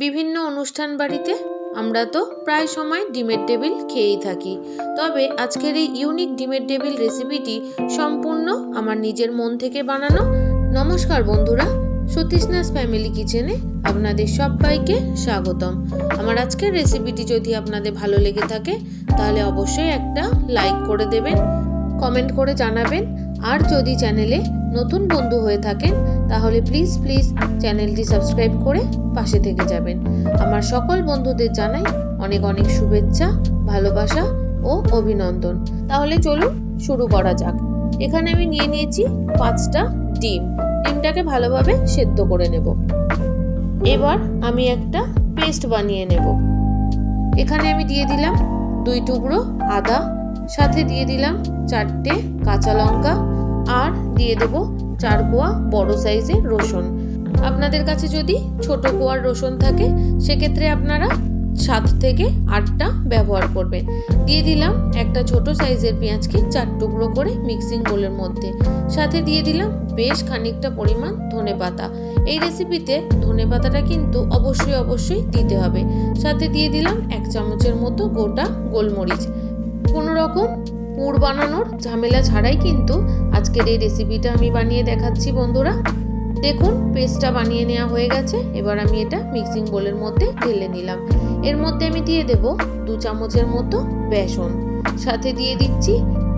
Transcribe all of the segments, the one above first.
বিভিন্ন অনুষ্ঠান বাড়িতে আমরা তো প্রায় সময় ডিমের টেবিল খেয়েই থাকি। তবে আজকের এই ইউনিক ডিমের টেবিল রেসিপিটি সম্পূর্ণ আমার নিজের মন থেকে বানানো। নমস্কার বন্ধুরা, সতীশনাস ফ্যামিলি কিচেনে আপনাদের সবাইকে স্বাগতম। আমার আজকের রেসিপিটি যদি আপনাদের ভালো লেগে থাকে তাহলে অবশ্যই একটা লাইক করে দেবেন, কমেন্ট করে জানাবেন। আর যদি চ্যানেলে নতুন বন্ধু হয়ে থাকেন তাহলে প্লিজ চ্যানেলটি সাবস্ক্রাইব করে পাশে থেকে যাবেন। আমার সকল বন্ধুদের জানাই অনেক অনেক শুভেচ্ছা, ভালোবাসা ও অভিনন্দন। তাহলে চলুন শুরু করা যাক। এখানে আমি নিয়ে নিয়েছি 5টা ডিমটাকে ভালোভাবে সেদ্ধ করে নেব। এবার আমি একটা পেস্ট বানিয়ে নেব। এখানে আমি দিয়ে দিলাম 2 টুকরো আদা, সাথে দিয়ে দিলাম 4টে কাঁচা লঙ্কা, আর দিয়ে দেব 4 কোয়া বড় সাইজের রসুন। আপনাদের কাছে যদি ছোট কোয়ার রসুন থাকে সেক্ষেত্রে আপনারা 7 থেকে 8টা ব্যবহার করবেন। দিয়ে দিলাম একটা ছোট সাইজের পেঁয়াজকে 4 টুকরো করে মিক্সিং বোলের মধ্যে। সাথে দিয়ে দিলাম বেশ খানিকটা পরিমাণ ধনেপাতা। এই রেসিপিতে ধনেপাতাটা কিন্তু অবশ্যই দিতে হবে। সাথে দিয়ে দিলাম 1 চামচের মতো গোটা গোলমরিচ। কোনো রকম পুর বানানোর ঝামেলা ছাড়াই কিন্তু আজকের এই রেসিপিটা আমি বানিয়ে দেখাচ্ছি বন্ধুরা। দেখুন পেস্টটা বানিয়ে নেওয়া হয়ে গেছে। এবার আমি এটা মিক্সিং বোলের মধ্যে ঢেলে নিলাম। এর মধ্যে আমি দিয়ে দেব 2 চামচের মতো বেসন, সাথে দিয়ে দিচ্ছি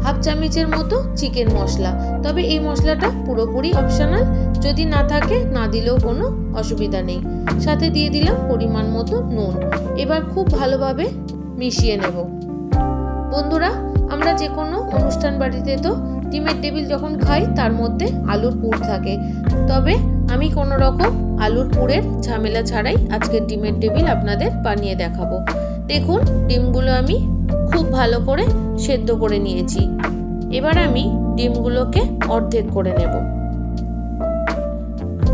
1/2 চামচের মতো চিকেন মশলা। তবে এই মশলাটা পুরোপুরি অপশনাল, যদি না থাকে না দিলেও কোনো অসুবিধা নেই। সাথে দিয়ে দিলাম পরিমাণ মতো নুন। এবার খুব ভালোভাবে মিশিয়ে নেব। বন্ধুরা, আমরা যে কোনো অনুষ্ঠান বাড়িতে তো ডিমের টেবিল যখন খাই তার মধ্যে আলুর পুর থাকে। তবে আমি কোনো রকম আলুর পুরের ঝামেলা ছাড়াই আজকের ডিমের টেবিল আপনাদের বানিয়ে দেখাবো। দেখুন ডিমগুলো আমি খুব ভালো করে সেদ্ধ করে নিয়েছি। এবার আমি ডিমগুলোকে অর্ধেক করে নেব।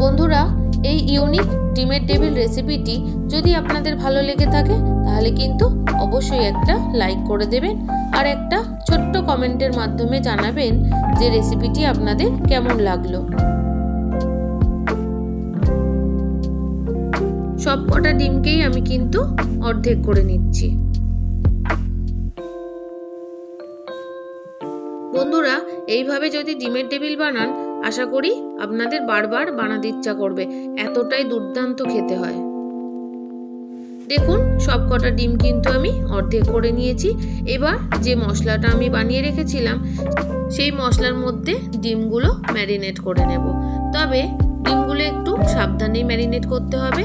বন্ধুরা, এই ইউনিক ডিমের টেবিল রেসিপিটি যদি আপনাদের ভালো লেগে থাকে তাহলে কিন্তু অবশ্যই একটা লাইক করে দেবেন, আর একটা ছোট্ট কমেন্টের মাধ্যমে জানাবেন যে রেসিপিটি আপনাদের কেমন লাগলো। সব কটা ডিমকেই আমি কিন্তু অর্ধেক করে নিচ্ছি। বন্ধুরা, এইভাবে যদি ডিমের টেবিল বানান আশা করি আপনাদের বারবার বানাতে ইচ্ছা করবে, এতটাই দুর্দান্ত খেতে হয়। দেখুন সব কটা ডিম কিন্তু আমি অর্ধেক করে নিয়েছি। এবার যে মশলাটা আমি বানিয়ে রেখেছিলাম সেই মশলার মধ্যে ডিমগুলো ম্যারিনেট করে নেব। তবে ডিমগুলো একটু সাবধানেই ম্যারিনেট করতে হবে।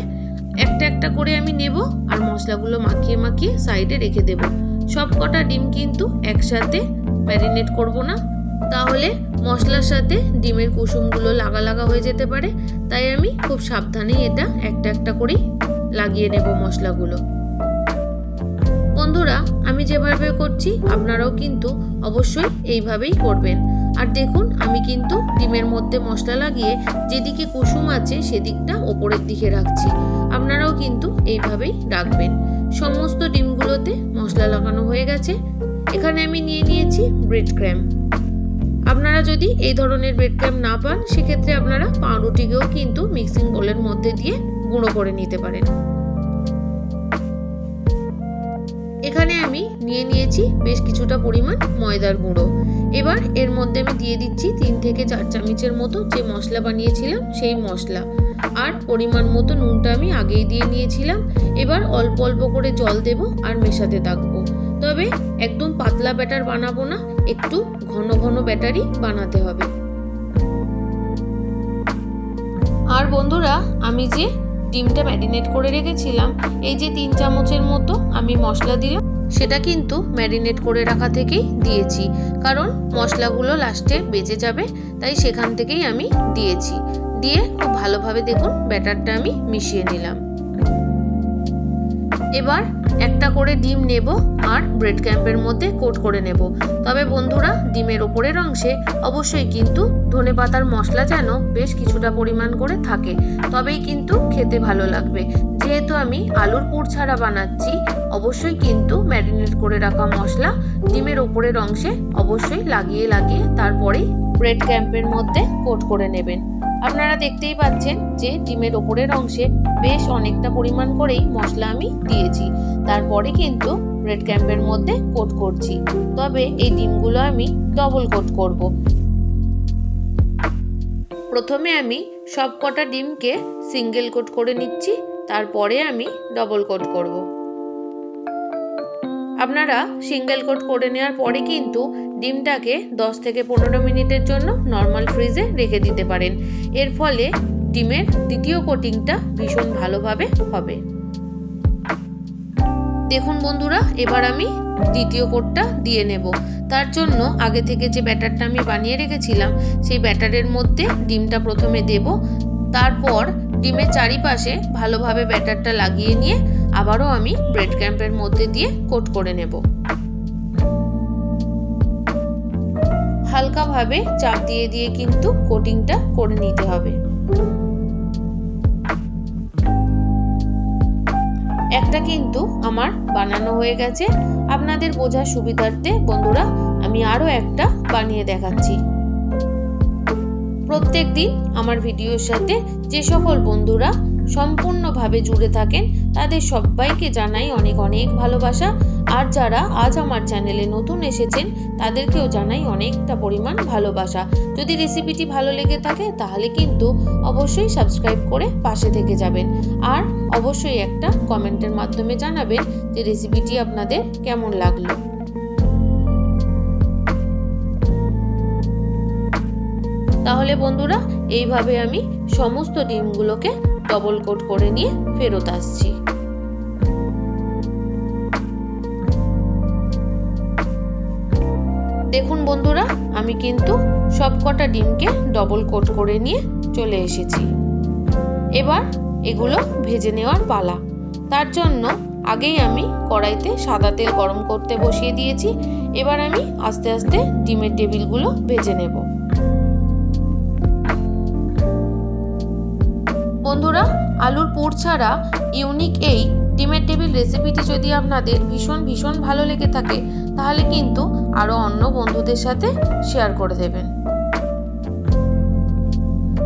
একটা একটা করে আমি নেব আর মশলাগুলো মাখিয়ে সাইডে রেখে দেব। সব কটা ডিম কিন্তু একসাথে ম্যারিনেট করব না, তাহলে মশলার সাথে ডিমের কুসুমগুলো লাগা হয়ে যেতে পারে। তাই আমি খুব সাবধানে এটা একটা একটা করেই লাগিয়ে নেব মশলাগুলো। বন্ধুরা, আমি যেভাবে করছি আপনারাও কিন্তু অবশ্যই এইভাবেই করবেন। আর দেখুন আমি কিন্তু ডিমের মধ্যে মশলা লাগিয়ে যেদিকে কুসুম আছে সেদিকটা ওপরের দিকে রাখছি। আপনারাও কিন্তু এইভাবেই রাখবেন। সমস্ত ডিমগুলোতে মশলা লাগানো হয়ে গেছে। এখানে আমি নিয়ে নিয়েছি ব্রেড ক্রাম্ব। আপনারা যদি এই ধরনের ব্রেড ক্রাম্ব না পান সেক্ষেত্রে আপনারা পাউরুটিকেও কিন্তু মিক্সিং বোলের মধ্যে দিয়ে গুঁড়ো করে নিতে পারেন। এখানে আমি নিয়ে নিয়েছি বেশ কিছুটা পরিমাণ ময়দার গুঁড়ো। এবার এর মধ্যে আমি দিয়ে দিচ্ছি 3 থেকে 4 চামচের মতো যে মশলা বানিয়েছিলাম সেই মশলা, আর পরিমাণ মতো নুনটা আমি আগেই দিয়ে নিয়েছিলাম। এবার অল্প করে জল দেব আর মেশাতে থাকবো। তবে একদম পাতলা ব্যাটার বানাবো না, একটু ঘন ব্যাটারই বানাতে হবে। আর বন্ধুরা, আমি যে ডিমটা ম্যারিনেট করে রেখেছিলাম এই যে 3 চামচের মতো আমি মশলা দিলাম, সেটা কিন্তু ম্যারিনেট করে রাখা থেকেই দিয়েছি, কারণ মশলাগুলো লাস্টে বেঁচে যাবে, তাই সেখান থেকেই আমি দিয়েছি। দিয়ে খুব ভালোভাবে দেখুন ব্যাটারটা আমি মিশিয়ে নিলাম। এবার একটা করে ডিম নেব আর ব্রেড ক্রাম্বের মধ্যে কোট করে নেব। তবে বন্ধুরা, ডিমের ওপরের অংশে অবশ্যই কিন্তু ধনেপাতার মশলা যেন বেশ কিছুটা পরিমাণ করে থাকে, তবেই কিন্তু খেতে ভালো লাগবে। যেহেতু আমি আলুর পুর ছাড়া বানাচ্ছি, অবশ্যই কিন্তু ম্যারিনেট করে রাখা মশলা ডিমের ওপরের অংশে অবশ্যই লাগিয়ে তারপরেই ব্রেড ক্রাম্বের মধ্যে কোট করে নেবেন। আপনারা দেখতেই পাচ্ছেন যে ডিমের ওপরের অংশে বেশ অনেকটা পরিমাণ করেই মশলা আমি দিয়েছি। তারপরে কিন্তু ব্রেড ক্রাম্বের মধ্যে কোট করছি, তবে এই ডিমগুলো আমি ডবল কোট করব। প্রথমে আমি সব কটা ডিমকে সিঙ্গেল কোট করে নিচ্ছি, তারপরে আমি ডবল কোট করব। আপনারা সিঙ্গেল কোট করে নেওয়ার পরে কিন্তু ডিমটাকে 10 থেকে 15 মিনিটের জন্য নর্মাল ফ্রিজে রেখে দিতে পারেন। এর ফলে ডিমের দ্বিতীয় কোটিংটা ভীষণ ভালোভাবে হবে। দেখুন বন্ধুরা, এবার আমি দ্বিতীয় কোটটা দিয়ে নেব। তার জন্য আগে থেকে যে ব্যাটারটা আমি বানিয়ে রেখেছিলাম সেই ব্যাটারের মধ্যে ডিমটা প্রথমে দেব, তারপর ডিমের চারিপাশে ভালোভাবে ব্যাটারটা লাগিয়ে নিয়ে আবারও আমি ব্রেড ক্রাম্বের মধ্যে দিয়ে কোট করে নেব। হালকাভাবে চাপ দিয়ে দিয়ে কিন্তু কোটিংটা করে নিতে হবে। একটা কিন্তু আমার বানানো হয়ে গেছে। আপনাদের বোঝার সুবিধার্থে বন্ধুরা আমি আরও একটা বানিয়ে দেখাচ্ছি। প্রত্যেক দিন আমার ভিডিওর সাথে যে সকল বন্ধুরা সম্পূর্ণভাবে জুড়ে থাকেন তাদের সবাইকে জানাই অনেক অনেক ভালোবাসা। আর যারা আজ আমার চ্যানেলে নতুন এসেছেন তাদেরকেও জানাই অনেকটা পরিমাণ ভালোবাসা। যদি রেসিপিটি ভালো লেগে থাকে তাহলে কিন্তু অবশ্যই সাবস্ক্রাইব করে পাশে থেকে যাবেন, আর অবশ্যই একটা কমেন্টের মাধ্যমে জানাবেন যে রেসিপিটি আপনাদের কেমন লাগলো। তাহলে বন্ধুরা এইভাবে আমি সমস্ত ডিমগুলোকে ডবল কোট করে নিয়ে ফেরত আসছি। দেখুন বন্ধুরা, আমি কিন্তু সবকটা ডিমকে ডবল কোট করে নিয়ে চলে এসেছি। এবার এগুলো ভেজে নেওয়ার পালা। তার জন্য আগেই আমি কড়াইতে সাদা তেল গরম করতে বসিয়ে দিয়েছি। এবার আমি আস্তে আস্তে ডিমের টেবিলগুলো ভেজে নেব। বন্ধুরা, আলুর পুর ছাড়া ইউনিক এই ডিমের টেবিল রেসিপিটি যদি আপনাদের ভীষণ ভীষণ ভালো লেগে থাকে তাহলে কিন্তু আরও অন্য বন্ধুদের সাথে শেয়ার করে দেবেন।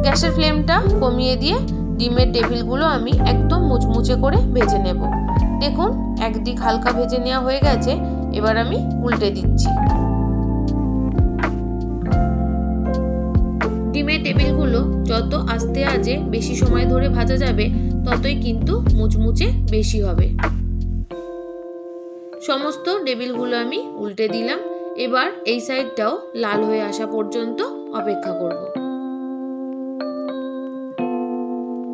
গ্যাসের ফ্লেমটা কমিয়ে দিয়ে ডিমের টেবিলগুলো আমি একদম মুচমুচে করে ভেজে নেব। দেখুন একদিক হালকা ভেজে নেওয়া হয়ে গেছে, এবার আমি উল্টে দিচ্ছি। ডিমের টেবিলগুলো যত আস্তে আজে বেশি সময় ধরে ভাজা যাবে ততই কিন্তু মুচমুচে বেশি হবে। সমস্ত টেবিলগুলো আমি উল্টে দিলাম। এবার এই সাইডটাও লাল হয়ে আসা পর্যন্ত অপেক্ষা করব।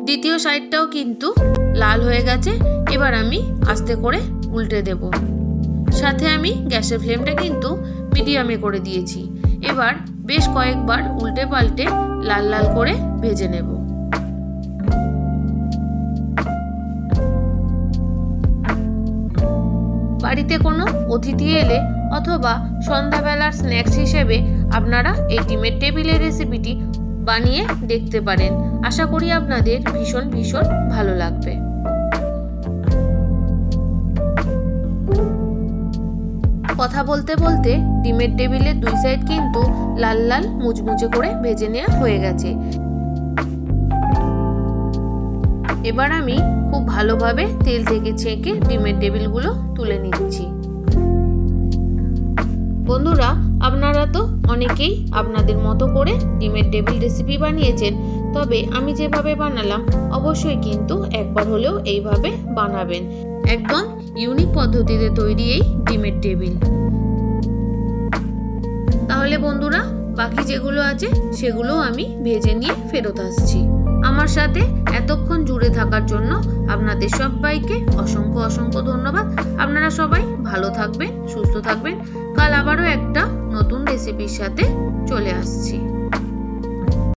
দ্বিতীয় সাইডটাও কিন্তু লাল হয়ে গেছে। এবার আমি আস্তে করে উল্টে দেব। সাথে আমি গ্যাসের ফ্লেমটা কিন্তু মিডিয়ামে করে দিয়েছি। এবার বেশ কয়েকবার উল্টে পাল্টে লাল লাল করে ভেজে নেব। বাড়িতে কোনো অতিথি এলে অথবা সন্ধ্যাবেলার স্ন্যাক্স হিসেবে আপনারা এই ডিমের টেবিলের রেসিপিটি বানিয়ে দেখতে পারেন। আশা করি আপনাদের ভীষণ ভীষণ ভালো লাগবে। কথা বলতে বলতে ডিমের টেবিলের দুই সাইড কিন্তু লাল লাল মুচমুচে করে ভেজে নেওয়া হয়ে গেছে। এবার আমি খুব ভালোভাবে তেল থেকে ছেঁকে ডিমের টেবিলগুলো তুলে নিচ্ছি। বন্ধুরা, আপনারা তো অনেকেই আপনাদের মতো করে ডিমের টেবিল রেসিপি বানিয়েছেন, তবে আমি যেভাবে বানালাম অবশ্যই কিন্তু একবার হলেও এইভাবে বানাবেন। একদম ইউনিক পদ্ধতিতে তৈরি এই ডিমের টেবিল। তাহলে বন্ধুরা, বাকি যেগুলো আছে সেগুলো আমি ভেজে নিয়ে ফেরত আসছি। আমার সাথে এতক্ষণ জুড়ে থাকার জন্য আপনাদের সবাইকে অসংখ্য অসংখ্য ধন্যবাদ। আপনারা সবাই ভালো থাকবেন, সুস্থ থাকবেন। কাল আবারও একটা নতুন রেসিপির সাথে চলে আসছি।